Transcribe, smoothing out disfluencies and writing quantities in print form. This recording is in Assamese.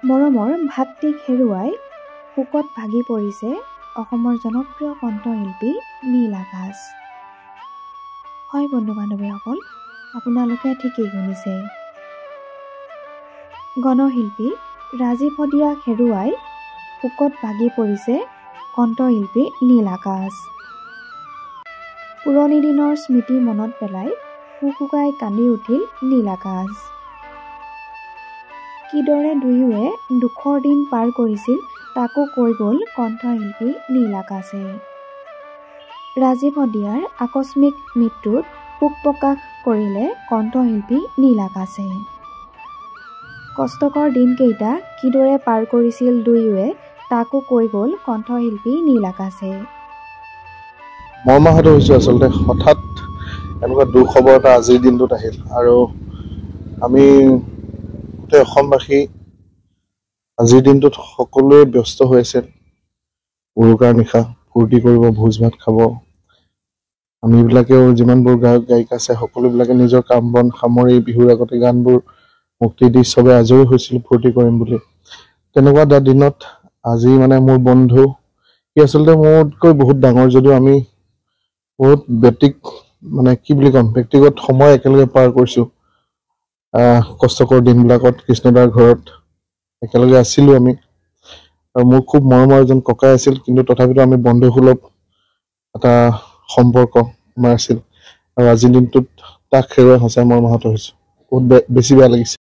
মৰমৰ ভাতৃক হেৰুৱাই শোকত ভাগি পৰিছে অসমৰ জনপ্ৰিয় কণ্ঠশিল্পী নীল আকাশ। হয় বন্ধু বান্ধৱীসকল, আপোনালোকে ঠিকেই শুনিছে। গণশিল্পী ৰাজীৱ হদিয়াক হেৰুৱাই শোকত ভাগি পৰিছে কণ্ঠশিল্পী নীল আকাশ। পুৰণি দিনৰ স্মৃতি মনত পেলাই হুকহুকাই কান্দি উঠিল নীল আকাশ। কিদৰে দুয়োৱে দুখৰ দিন পাৰ কৰিছিল তাকো কৈ গ'ল কণ্ঠশিল্পী নীল আকাশে। ৰাজীৱ হদিয়াৰ আকস্মিক মৃত্যুত শোক প্ৰকাশ কৰিলে কণ্ঠশিল্পী নীল আকাশে। কষ্টকৰ দিনকেইটা কিদৰে পাৰ কৰিছিল দুয়োৱে তাকো কৈ গ'ল কণ্ঠশিল্পী নীল আকাশে। মৰ্মাহত হৈছোঁ আচলতে, হঠাৎ এনেকুৱা দুখ খবৰ এটা আজিৰ দিনটোত আহিল আৰু আমি গোটেই অসমবাসী আজিৰ দিনটোত সকলোৱে ব্যস্ত হৈ আছে। উৰুকাৰ নিশা ফূৰ্তি কৰিব, ভোজ ভাত খাব। আমিবিলাকেও যিমানবোৰ গায়ক গায়িকা আছে সকলোবিলাকে নিজৰ কাম বন সামৰি বিহুৰ আগতে গানবোৰ মুক্তি দি চবে আজৰি হৈছিলোঁ ফূৰ্তি কৰিম বুলি। তেনেকুৱা এটা দিনত আজি মোৰ বন্ধু, সি আচলতে মোতকৈ বহুত ডাঙৰ যদিও আমি বহুত কি বুলি ক'ম, ব্যক্তিগত সময় একেলগে পাৰ কৰিছোঁ। কষ্টকৰ দিনবিলাকত কৃষ্ণদাৰ ঘৰত একেলগে আছিলোঁ আমি, আৰু মোৰ খুব মৰমৰ এজন ককাই আছিল, কিন্তু তথাপিতো আমি বন্ধুসুলভ এটা সম্পৰ্ক আমাৰ আছিল। আৰু আজিৰ দিনটোত তাক হেৰুৱাই সঁচাই মৰ্মাহত হৈছোঁ, বহুত বেছি বেয়া লাগিছে।